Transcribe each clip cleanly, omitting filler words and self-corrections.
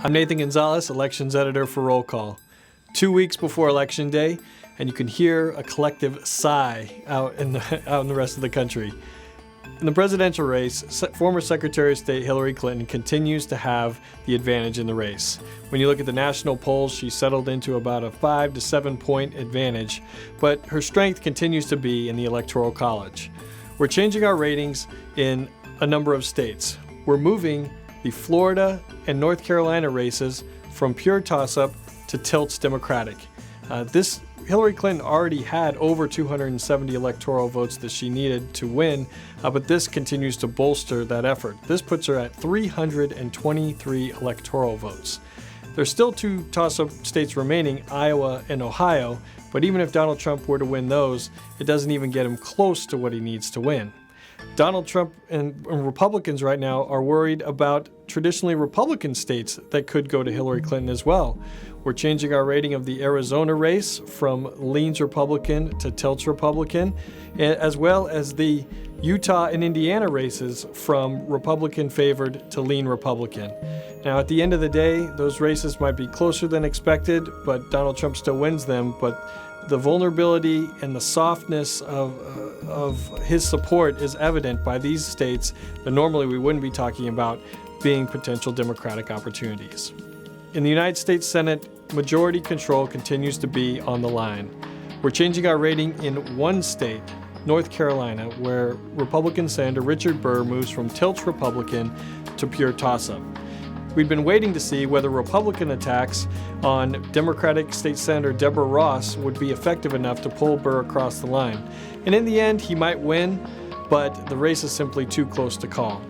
I'm Nathan Gonzales, elections editor for Roll Call. 2 weeks before Election Day, and you can hear a collective sigh out in the rest of the country. In the presidential race, former Secretary of State Hillary Clinton continues to have the advantage in the race. When you look at the national polls, she settled into about a 5 to 7 point advantage, but her strength continues to be in the Electoral College. We're changing our ratings in a number of states. We're moving the Florida and North Carolina races from pure toss-up to tilts Democratic. Hillary Clinton already had over 270 electoral votes that she needed to win, but this continues to bolster that effort. This puts her at 323 electoral votes. There's still two toss-up states remaining, Iowa and Ohio, but even if Donald Trump were to win those, it doesn't even get him close to what he needs to win. Donald Trump and Republicans right now are worried about traditionally Republican states that could go to Hillary Clinton as well. We're changing our rating of the Arizona race from leans Republican to tilts Republican, as well as the Utah and Indiana races from Republican favored to lean Republican. Now, at the end of the day, those races might be closer than expected, but Donald Trump still wins them. But the vulnerability and the softness of his support is evident by these states that normally we wouldn't be talking about being potential Democratic opportunities. In the United States Senate, majority control continues to be on the line. We're changing our rating in one state, North Carolina, where Republican Senator Richard Burr moves from tilts Republican to pure toss-up. We'd been waiting to see whether Republican attacks on Democratic State Senator Deborah Ross would be effective enough to pull Burr across the line. And in the end, he might win, but the race is simply too close to call.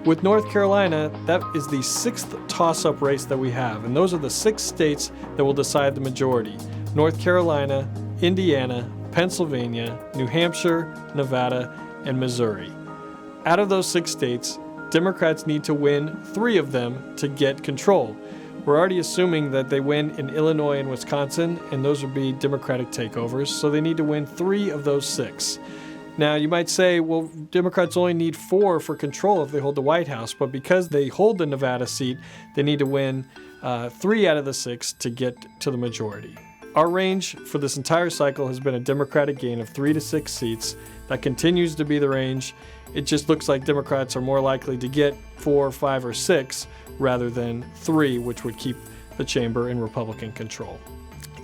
With North Carolina, that is the sixth toss-up race that we have, and those are the 6 states that will decide the majority: North Carolina, Indiana, Pennsylvania, New Hampshire, Nevada, and Missouri. Out of those 6 states, Democrats need to win 3 of them to get control. We're already assuming that they win in Illinois and Wisconsin, and those would be Democratic takeovers, so they need to win 3 of those 6. Now, you might say, well, Democrats only need 4 for control if they hold the White House, but because they hold the Nevada seat, they need to win 3 out of the 6 to get to the majority. Our range for this entire cycle has been a Democratic gain of 3 to 6 seats. That continues to be the range. It just looks like Democrats are more likely to get 4, 5, or 6 rather than 3, which would keep the chamber in Republican control.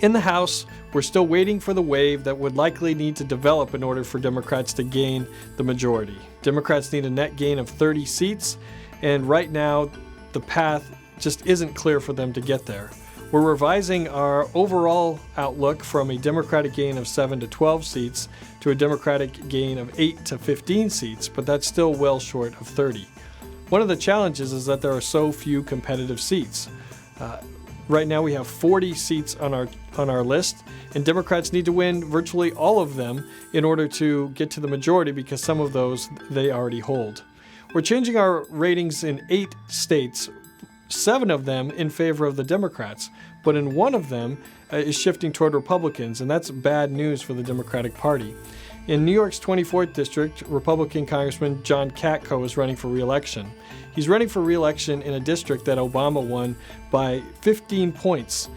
In the House, we're still waiting for the wave that would likely need to develop in order for Democrats to gain the majority. Democrats need a net gain of 30 seats, and right now, the path just isn't clear for them to get there. We're revising our overall outlook from a Democratic gain of 7 to 12 seats to a Democratic gain of 8 to 15 seats, but that's still well short of 30. One of the challenges is that there are so few competitive seats. Right now we have 40 seats on our list, and Democrats need to win virtually all of them in order to get to the majority because some of those they already hold. We're changing our ratings in 8 states, 7 of them in favor of the Democrats, but in one of them is shifting toward Republicans, and that's bad news for the Democratic Party. In New York's 24th District, Republican Congressman John Katko is running for re-election. He's running for re-election in a district that Obama won by 15 points.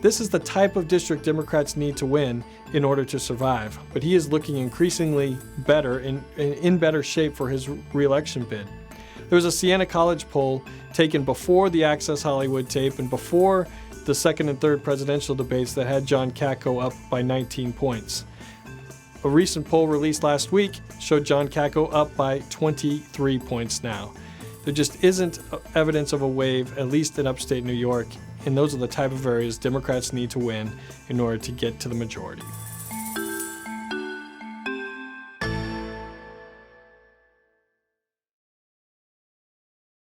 This is the type of district Democrats need to win in order to survive, but he is looking increasingly better, in better shape for his re-election bid. There was a Siena College poll taken before the Access Hollywood tape and before the second and third presidential debates that had John Katko up by 19 points. A recent poll released last week showed John Katko up by 23 points now. There just isn't evidence of a wave, at least in upstate New York, and those are the type of areas Democrats need to win in order to get to the majority.